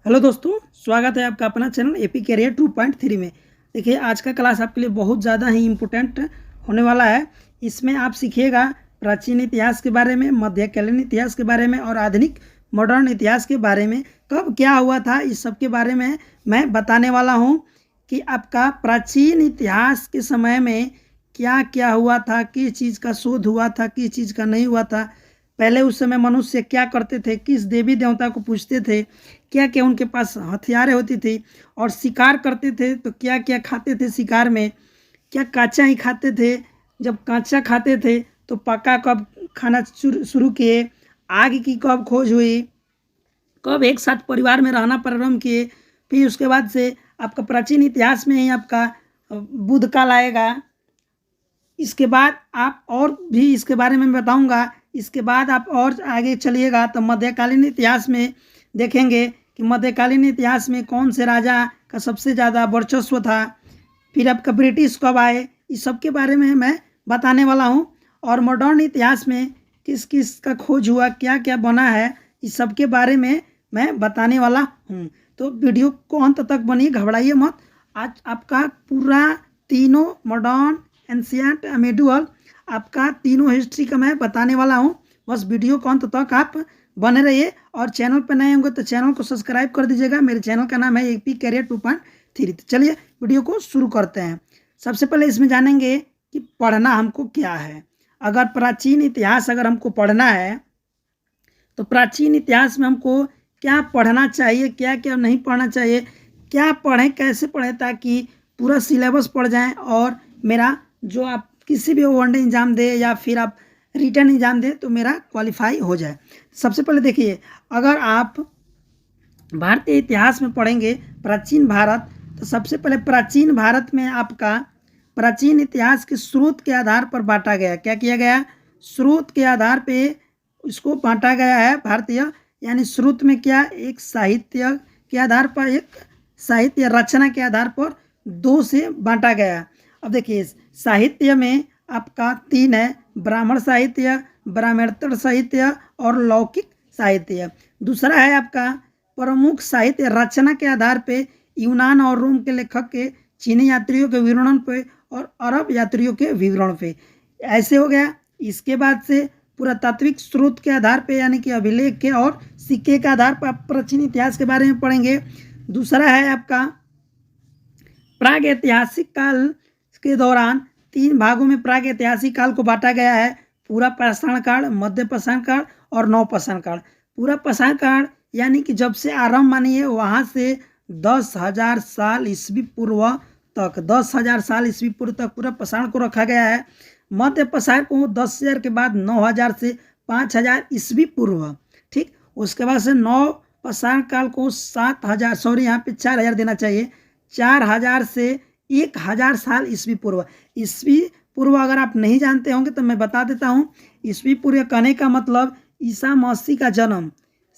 Hello दोस्तों, स्वागत है आपका अपना चैनल एपी कैरियर 2.3 में। देखिए, आज का क्लास आपके लिए बहुत ज़्यादा ही इम्पोर्टेंट होने वाला है। इसमें आप सीखिएगा प्राचीन इतिहास के बारे में, मध्यकालीन इतिहास के बारे में और आधुनिक मॉडर्न इतिहास के बारे में। कब क्या हुआ था, इस सब के बारे में मैं बताने वाला हूँ कि आपका प्राचीन इतिहास के समय में क्या क्या हुआ था, किस चीज़ का शोध हुआ था, किस चीज़ का नहीं हुआ था। पहले उस समय मनुष्य क्या करते थे, किस देवी देवता को पूजते थे, क्या क्या उनके पास हथियारें होती थी, और शिकार करते थे तो क्या क्या खाते थे शिकार में, क्या कच्चा ही खाते थे, जब कच्चा खाते थे तो पका कब खाना शुरू किए, आग की कब खोज हुई, कब एक साथ परिवार में रहना प्रारंभ किए। फिर उसके बाद से आपका प्राचीन इतिहास में ही आपका बुद्ध काल आएगा। इसके बाद आप और भी इसके बारे में बताऊंगा। इसके बाद आप और आगे चलिएगा तो मध्यकालीन इतिहास में देखेंगे कि मध्यकालीन इतिहास में कौन से राजा का सबसे ज़्यादा वर्चस्व था। फिर आपका ब्रिटिश कब आए, इस सब के बारे में मैं बताने वाला हूँ। और मॉडर्न इतिहास में किस किस का खोज हुआ, क्या क्या बना है, इस सब के बारे में मैं बताने वाला हूँ। तो वीडियो को अंत तक बनिए, घबराइए मत। आज आपका पूरा तीनों मॉडर्न, एंशिएंट, मेडुअल, आपका तीनों हिस्ट्री का मैं बताने वाला हूँ। बस वीडियो को अंत तक आप बने रहिए। और चैनल पर नए होंगे तो चैनल को सब्सक्राइब कर दीजिएगा। मेरे चैनल का नाम है एपी कैरियर 2.3। तो चलिए वीडियो को शुरू करते हैं। सबसे पहले इसमें जानेंगे कि पढ़ना हमको क्या है। अगर प्राचीन इतिहास अगर हमको पढ़ना है तो प्राचीन इतिहास में हमको क्या पढ़ना चाहिए, क्या क्या नहीं पढ़ना चाहिए, क्या पढ़ें, कैसे पढ़ें ताकि पूरा सिलेबस पढ़ जाएं और मेरा जो आप किसी भी वनडे एग्जाम दे या फिर आप रिटर्न एग्जाम दे तो मेरा क्वालिफाई हो जाए। सबसे पहले देखिए, अगर आप भारतीय इतिहास में पढ़ेंगे प्राचीन भारत, तो सबसे पहले प्राचीन भारत में आपका प्राचीन इतिहास के स्रोत के आधार पर बांटा गया। क्या किया गया? स्रोत के आधार पे इसको बांटा गया है भारतीय, यानी स्रोत में क्या, एक साहित्य के आधार पर, एक साहित्य रचना के आधार पर दो से बांटा गया। अब देखिए, साहित्य में आपका तीन है: ब्राह्मण साहित्य, ब्राह्मणोत्तर साहित्य और लौकिक साहित्य। दूसरा है आपका प्रमुख साहित्य रचना के आधार पे यूनान और रोम के लेखक के चीनी यात्रियों के विवरण पे और अरब यात्रियों के विवरण पे, ऐसे हो गया। इसके बाद से पुरातात्विक स्रोत के आधार पे, यानी कि अभिलेख के और सिक्के के आधार पर आप प्राचीन इतिहास के बारे में पढ़ेंगे। दूसरा है आपका प्राग ऐतिहासिक काल के दौरान तीन भागों में प्राग ऐतिहासिक काल को बांटा गया है: पूरा पाषाण काल, मध्य पाषाण काल और नव पाषाण काल। पूरा पाषाण काल यानी कि जब से आरंभ मानिए वहाँ से 10,000 साल ईस्वी पूर्व तक, 10,000 साल ईस्वी पूर्व तक पूरा पाषाण को रखा गया है। मध्य पाषाण को 10,000 के बाद 9,000 से 5,000 ईस्वी पूर्व, ठीक। उसके बाद से नव पाषाण काल को 7,000, सॉरी यहाँ पे 4,000 देना चाहिए, 4,000 से 1,000 साल ईस्वी पूर्व। ईस्वी पूर्व अगर आप नहीं जानते होंगे तो मैं बता देता हूँ। ईस्वी पूर्व कहने का मतलब ईसा मसीह का जन्म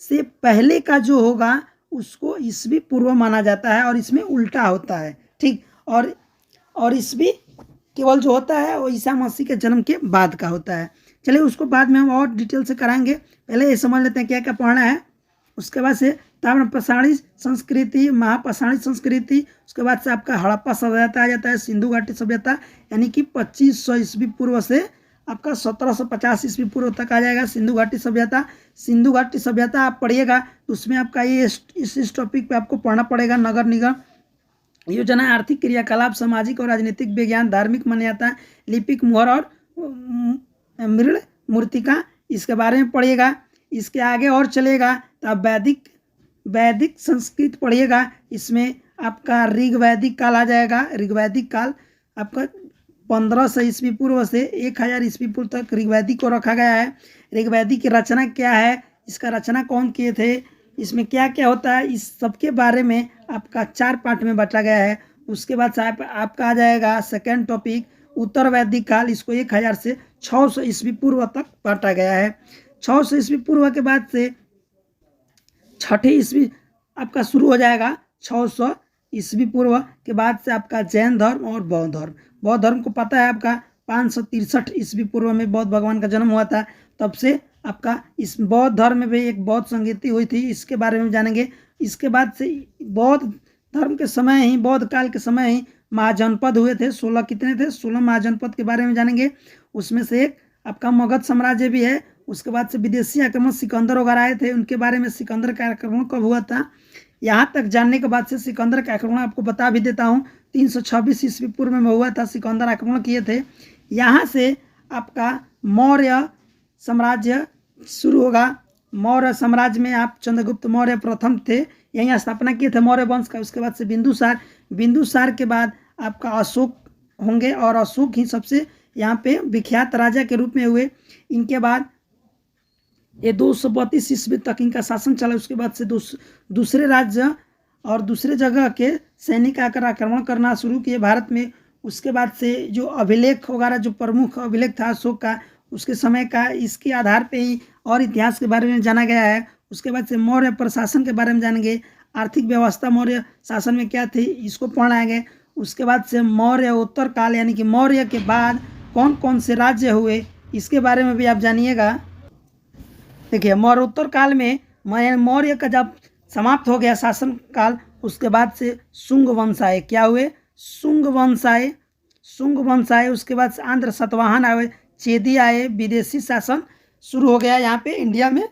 से पहले का जो होगा उसको ईस्वी पूर्व माना जाता है, और इसमें उल्टा होता है, ठीक। और ईस्वी केवल जो होता है वो ईसा मसीह के जन्म के बाद का होता है। चलिए उसको बाद में हम और डिटेल से कराएंगे, पहले ये समझ लेते हैं क्या क्या पढ़ना है। उसके बाद से ताम्रपाषाणी संस्कृति, महापाषाणी संस्कृति, उसके बाद से आपका हड़प्पा सभ्यता आ जाता है, सिंधु घाटी सभ्यता यानी कि 2500 ईस्वी पूर्व से आपका 1750 ईस्वी पूर्व तक आ जाएगा सिंधु घाटी सभ्यता। सिंधु घाटी सभ्यता आप पढ़िएगा तो उसमें आपका ये इस टॉपिक पे आपको पढ़ना पड़ेगा: नगर निगम योजना, आर्थिक क्रियाकलाप, सामाजिक और राजनीतिक विज्ञान, धार्मिक मान्यता, लिपिक मुहर और मृण मूर्तिका, इसके बारे में पढ़िएगा। इसके आगे और चलेगा तो आप वैदिक संस्कृत पढ़िएगा। इसमें आपका ऋग्वैदिक काल आ जाएगा। ऋग्वैदिक काल आपका 1500 ईस्वी पूर्व से 1,000 ईस्वी पूर्व तक ऋग्वैदिक को रखा गया है। ऋग्वैदिक की रचना क्या है, इसका रचना कौन किए थे, इसमें क्या क्या होता है, इस सब के बारे में आपका 4 पार्ट में बांटा गया है। उसके बाद से आपका आ जाएगा सेकेंड टॉपिक उत्तर वैदिक काल। इसको 1,000 से 600 ईस्वी पूर्व तक बांटा गया है। 600 ईस्वी पूर्व के बाद से छठे ईस्वी आपका शुरू हो जाएगा। 600 ईस्वी पूर्व के बाद से आपका जैन धर्म और बौद्ध धर्म। बौद्ध धर्म को पता है आपका 563 ईस्वी पूर्व में बौद्ध भगवान का जन्म हुआ था, तब से आपका इस बौद्ध धर्म में भी एक बौद्ध संगीति हुई थी, इसके बारे में जानेंगे। इसके बाद से बौद्ध धर्म के समय ही, बौद्ध काल के समय ही महाजनपद हुए थे। 16 कितने थे? 16 महाजनपद के बारे में जानेंगे। उसमें से एक आपका मगध साम्राज्य भी है। उसके बाद से विदेशी आक्रमण सिकंदर वगैरह आए थे, उनके बारे में, सिकंदर का आक्रमण कब हुआ था, यहाँ तक जानने के बाद से सिकंदर का आक्रमण आपको बता भी देता हूँ। 326 ईस्वी पूर्व में हुआ था, सिकंदर आक्रमण किए थे। यहाँ से आपका मौर्य साम्राज्य शुरू होगा। मौर्य साम्राज्य में आप चंद्रगुप्त मौर्य प्रथम थे, यहीं स्थापना किए थे मौर्य वंश का। उसके बाद से बिंदुसार, बिंदुसार के बाद आपका अशोक होंगे, और अशोक ही सबसे यहाँ पे विख्यात राजा के रूप में हुए। इनके बाद ये 232 ईस्वी तक इनका शासन चला। उसके बाद से दूसरे राज्य और दूसरे जगह के सैनिक आकर आक्रमण करना शुरू किए भारत में। उसके बाद से जो अभिलेख वगैरह, जो प्रमुख अभिलेख था अशोक का, उसके समय का, इसके आधार पे ही और इतिहास के बारे में जाना गया है। उसके बाद से मौर्य प्रशासन के बारे में जानेंगे। आर्थिक व्यवस्था मौर्य शासन में क्या थी, इसको पढ़ाएंगे। उसके बाद से मौर्य उत्तर काल, यानी कि मौर्य के बाद कौन कौन से राज्य हुए, इसके बारे में भी आप जानिएगा। देखिए, मौर्य उत्तर काल में मौर्य का जब समाप्त हो गया शासन काल, उसके बाद से शुंग वंश आए। क्या हुए? शुंग वंश आए, शुंग वंश आए। उसके बाद से आंध्र सतवाहन आए, चेदी आए, विदेशी शासन शुरू हो गया यहाँ पे इंडिया में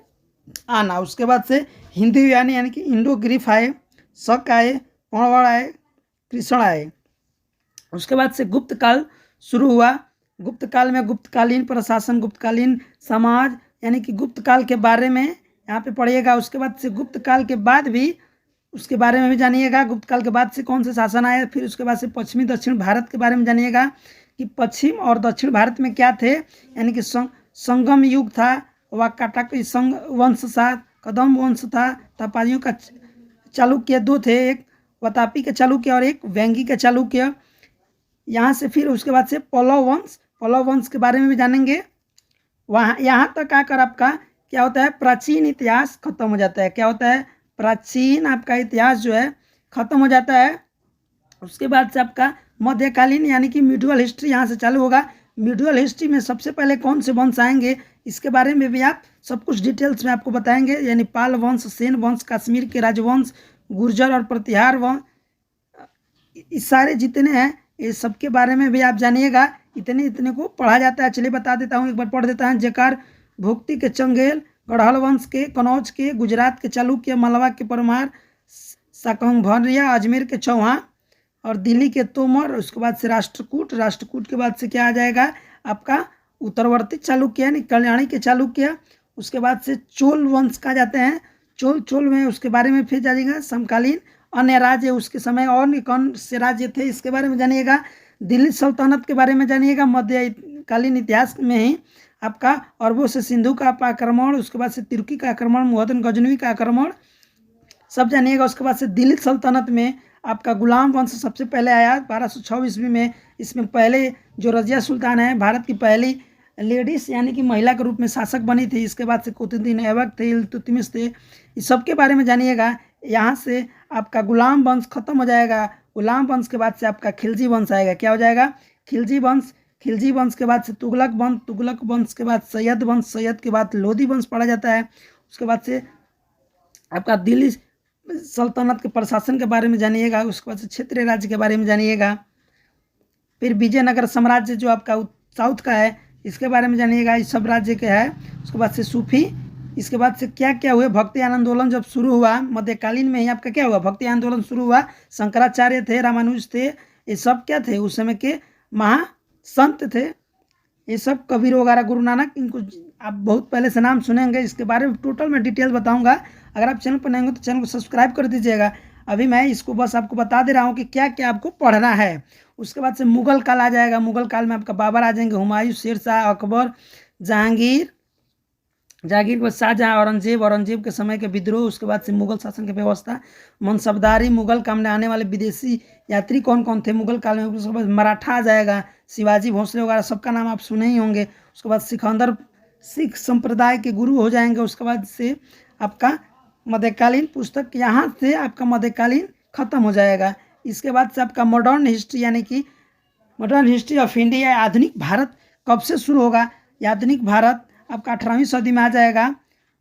आना। उसके बाद से हिंदू यानी कि इंडो ग्रीफ आए, शक आए, पौड़वाड़ आए, कृष्ण आए। उसके बाद से गुप्त काल शुरू हुआ। गुप्त काल में गुप्तकालीन प्रशासन, गुप्तकालीन समाज, यानी कि गुप्त काल के बारे में यहाँ पे पढ़िएगा। उसके बाद से गुप्त काल के बाद भी उसके बारे में भी जानिएगा, गुप्त काल के बाद से कौन से शासन आए। फिर उसके बाद से पश्चिमी दक्षिण भारत के बारे में जानिएगा कि पश्चिम और दक्षिण भारत में क्या थे, यानी कि संगम युग था। वाकाटक संग वंश था, कदम वंश था, तपालियों का चालुक्य दो थे, एक वतापी के चालुक्य और एक वेंगी के चालुक्य। यहाँ से फिर उसके बाद से पल्लव वंश, पल्लव वंश के बारे में भी जानेंगे। वहाँ यहाँ तक आकर आपका क्या होता है, प्राचीन इतिहास खत्म हो जाता है। क्या होता है? प्राचीन आपका इतिहास जो है खत्म हो जाता है। उसके बाद से आपका मध्यकालीन यानी कि मिडुअल हिस्ट्री यहाँ से चालू होगा। मिडुअल हिस्ट्री में सबसे पहले कौन से वंश आएंगे, इसके बारे में भी आप सब कुछ डिटेल्स में आपको बताएंगे। यानी पाल वंश, सेन वंश, कश्मीर के राजवंश, गुर्जर और प्रतिहार वंश, इस सारे जितने हैं ये सब के बारे में भी आप जानिएगा। इतने इतने को पढ़ा जाता है। चलिए बता देता हूँ, एक बार पढ़ देता है। जकार भुक्ति के चंगेल, गढ़हल वंश के, कनौज के, गुजरात के चालुक्य, मलवा के परमार, साकंभरिया, अजमेर के चौहान और दिल्ली के तोमर। उसके बाद से राष्ट्रकूट, राष्ट्रकूट के बाद से क्या आ जाएगा आपका उत्तरवर्ती चालुक्य यानी कल्याणी के चालुक्य। उसके बाद से चोल वंश कहा जाते हैं। चोल में उसके बारे में फिर जानिएगा। समकालीन अन्य राज्य उसके समय और कौन से राज्य थे, इसके बारे में जानिएगा। दिल्ली सल्तनत के बारे में जानिएगा। मध्यकालीन इतिहास में ही आपका अरबों से सिंधु का आक्रमण, उसके बाद से तुर्की का आक्रमण, मुहद्दन गजनवी का आक्रमण, सब जानिएगा। उसके बाद से दिल्ली सल्तनत में आपका गुलाम वंश सबसे पहले आया 1206 ईस्वी में। इसमें पहले जो रजिया सुल्तान है, भारत की पहली लेडीज यानी कि महिला के रूप में शासक बनी थी। इसके बाद से कुतुबुद्दीन ऐबक थे, इल्तुतमिश थे, इस सब के बारे में जानिएगा। यहाँ से आपका गुलाम वंश खत्म हो जाएगा। गुलाम वंश के बाद से आपका खिलजी वंश आएगा। क्या हो जाएगा? खिलजी वंश। खिलजी वंश के बाद से तुगलक वंश, तुगलक वंश के बाद सैयद वंश, सैयद के बाद लोधी वंश पढ़ा जाता है। उसके बाद से आपका दिल्ली सल्तनत के प्रशासन के बारे में जानिएगा। उसके बाद से क्षेत्रीय राज्य के बारे में जानिएगा। फिर विजयनगर साम्राज्य जो आपका साउथ का है, इसके बारे में जानिएगा, इस सब राज्य के है। उसके बाद से सूफी, इसके बाद से क्या क्या हुए, भक्ति आंदोलन जब शुरू हुआ मध्यकालीन में ही आपका क्या हुआ, भक्ति आंदोलन शुरू हुआ। शंकराचार्य थे, रामानुज थे, ये सब क्या थे उस समय के महासंत थे। ये सब कबीर वगैरह, गुरु नानक, इनको आप बहुत पहले से नाम सुनेंगे। इसके बारे में टोटल में डिटेल बताऊंगा। अगर आप चैनल पर नए हो तो चैनल को सब्सक्राइब कर दीजिएगा। अभी मैं इसको बस आपको बता दे रहा हूँ कि क्या क्या आपको पढ़ना है। उसके बाद से मुगल काल आ जाएगा। मुगल काल में आपका बाबर आ जाएंगे, हुमायूं, शेरशाह, अकबर, जहांगीर के बाद शाहजहाँ, औरंगजेब के समय के विद्रोह। उसके बाद से मुगल शासन की व्यवस्था, मनसबदारी, मुगल काल में आने वाले विदेशी यात्री कौन कौन थे मुगल काल में। उसके बाद मराठा आ जाएगा, शिवाजी, भोसले वगैरह सबका नाम आप सुने ही होंगे। उसके बाद सिकंदर सिख संप्रदाय के गुरु हो जाएंगे। उसके बाद से आपका मध्यकालीन पुस्तक, यहाँ से आपका मध्यकालीन खत्म हो जाएगा। इसके बाद से आपका मॉडर्न हिस्ट्री यानी कि मॉडर्न हिस्ट्री ऑफ इंडिया, आधुनिक भारत कब से शुरू होगा। आधुनिक भारत आपका 18वीं सदी में आ जाएगा।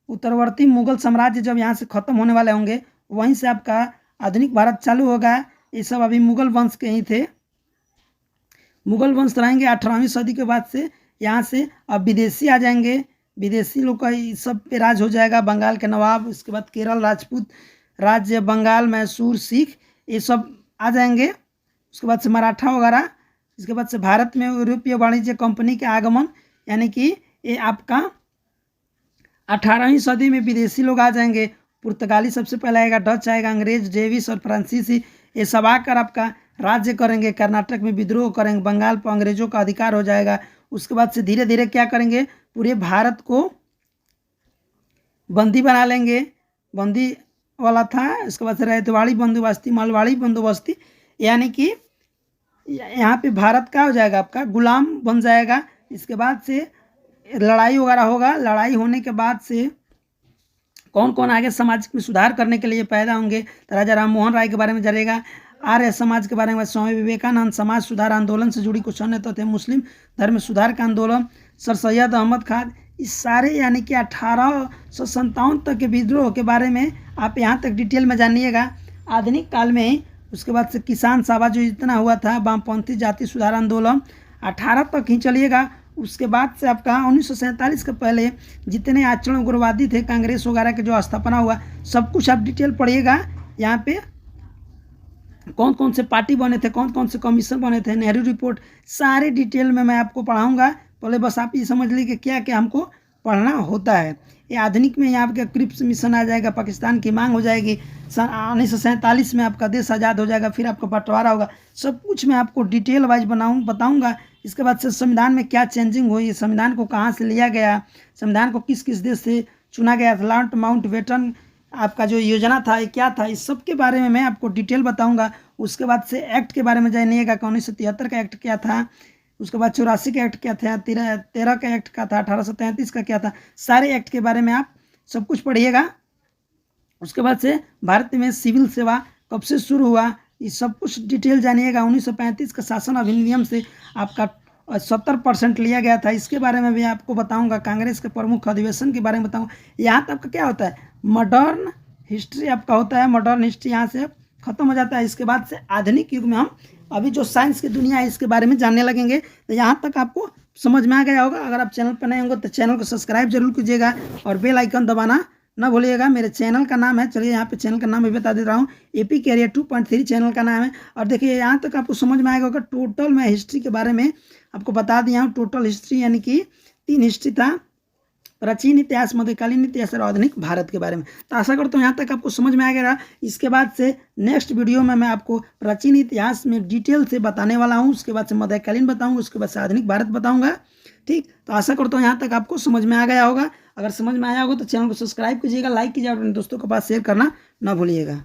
उत्तरवर्ती मुगल साम्राज्य जब यहाँ से खत्म होने वाले होंगे, वहीं से आपका आधुनिक भारत चालू होगा। ये सब अभी मुगल वंश के ही थे। मुगल वंश रहेंगे 18वीं सदी के बाद से। यहाँ से अब विदेशी आ जाएंगे, विदेशी लोग का इस सब पे राज हो जाएगा। बंगाल के नवाब, उसके बाद केरल राजपूत राज्य, बंगाल, मैसूर, सिख, ये सब आ जाएंगे। उसके बाद से मराठा वगैरह। इसके बाद से भारत में यूरोपीय वाणिज्य कंपनी के आगमन, यानी कि ये आपका 18वीं सदी में विदेशी लोग आ जाएंगे। पुर्तगाली सबसे पहले आएगा, डच आएगा, अंग्रेज, डेविस और फ्रांसीसी, ये सब आकर आपका राज्य करेंगे। कर्नाटक में विद्रोह करेंगे, बंगाल पर अंग्रेजों का अधिकार हो जाएगा। उसके बाद से धीरे धीरे क्या करेंगे, पूरे भारत को बंदी बना लेंगे। बंदी वाला था। इसके बाद से रैतवाड़ी बंदोबस्ती, मालवाड़ी बंदोबस्ती, यानी कि यहाँ पे भारत का हो जाएगा आपका गुलाम बन जाएगा। इसके बाद से लड़ाई वगैरह होगा। लड़ाई होने के बाद से कौन कौन आगे समाज में सुधार करने के लिए पैदा होंगे, तो राजा राम मोहन राय के बारे में जानेगा। आर्य समाज के बारे में स्वामी विवेकानंद, समाज सुधार आंदोलन से जुड़ी कुछ अन्य थे, मुस्लिम धर्म सुधार का आंदोलन, सर सैयद अहमद खान, इस सारे यानी कि 1857 तक के विद्रोह के बारे में आप यहाँ तक डिटेल में जानिएगा, आधुनिक काल में ही। उसके बाद से किसान सभा जो जितना हुआ था, वामपंथी जाति सुधार आंदोलन 18 तक ही चलिएगा। उसके बाद से आपका 1947 के पहले जितने आचरण उग्रवादी थे, कांग्रेस वगैरह के जो स्थापना हुआ, सब कुछ आप डिटेल पढ़िएगा। यहाँ पे कौन कौन से पार्टी बने थे, कौन कौन से कमीशन बने थे, नेहरू रिपोर्ट, सारे डिटेल में मैं आपको पढ़ाऊँगा। पहले बस आप ये समझ लीजिए कि क्या क्या हमको पढ़ना होता है। ये आधुनिक में यहाँ आपका क्रिप्स मिशन आ जाएगा, पाकिस्तान की मांग हो जाएगी, सन 1947 में आपका देश आज़ाद हो जाएगा, फिर आपका बंटवारा होगा। सब कुछ मैं आपको डिटेल वाइज बताऊंगा। इसके बाद से संविधान में क्या चेंजिंग हुई, संविधान को कहाँ से लिया गया, संविधान को किस किस देश से चुना गया, लॉर्ड माउंटबेटन आपका जो योजना था ये क्या था, इस सब के बारे में मैं आपको डिटेल बताऊँगा। उसके बाद से एक्ट के बारे में जानिएगा, 1973 का एक्ट क्या था, उसके बाद 84 का एक्ट क्या था, 13 का एक्ट क्या था, 1833 का क्या था, सारे एक्ट के बारे में आप सब कुछ पढ़िएगा। उसके बाद से भारत में सिविल सेवा कब से शुरू हुआ, ये सब कुछ डिटेल जानिएगा। 1935 का शासन अधिनियम से आपका 70% लिया गया था, इसके बारे में भी आपको बताऊंगा। कांग्रेस के प्रमुख अधिवेशन के बारे में बताऊंगा। यहाँ तक आपका क्या होता है, मॉडर्न हिस्ट्री आपका होता है। मॉडर्न हिस्ट्री यहाँ से खत्म हो जाता है। इसके बाद से आधुनिक युग में हम अभी जो साइंस की दुनिया है इसके बारे में जानने लगेंगे। तो यहाँ तक आपको समझ में आ गया होगा। अगर आप चैनल पर नए होंगे तो चैनल को सब्सक्राइब जरूर कीजिएगा और बेल आइकन दबाना ना भूलिएगा। मेरे चैनल का नाम है, चलिए यहाँ पे चैनल का नाम भी बता दे रहा हूँ, एपी कैरियर 2.3 चैनल का नाम है। और देखिए यहाँ तक आपको समझ में आएगा होगा। टोटल मैं हिस्ट्री के बारे में आपको बता दिया हूँ। टोटल हिस्ट्री यानी कि 3 हिस्ट्री था, प्राचीन इतिहास, मध्यकालीन इतिहास और आधुनिक भारत के बारे में। तो आशा करता हूँ यहाँ तक आपको समझ में आ गया। इसके बाद से नेक्स्ट वीडियो में मैं आपको प्राचीन इतिहास में डिटेल से बताने वाला हूँ। उसके बाद से मध्यकालीन बताऊँगा, उसके बाद से आधुनिक भारत बताऊँगा। ठीक, तो आशा करता हूँ यहाँ तक आपको समझ में आ गया होगा। अगर समझ में आया होगा तो चैनल को सब्सक्राइब कीजिएगा, लाइक कीजिएगा और अपने दोस्तों के पास शेयर करना ना भूलिएगा।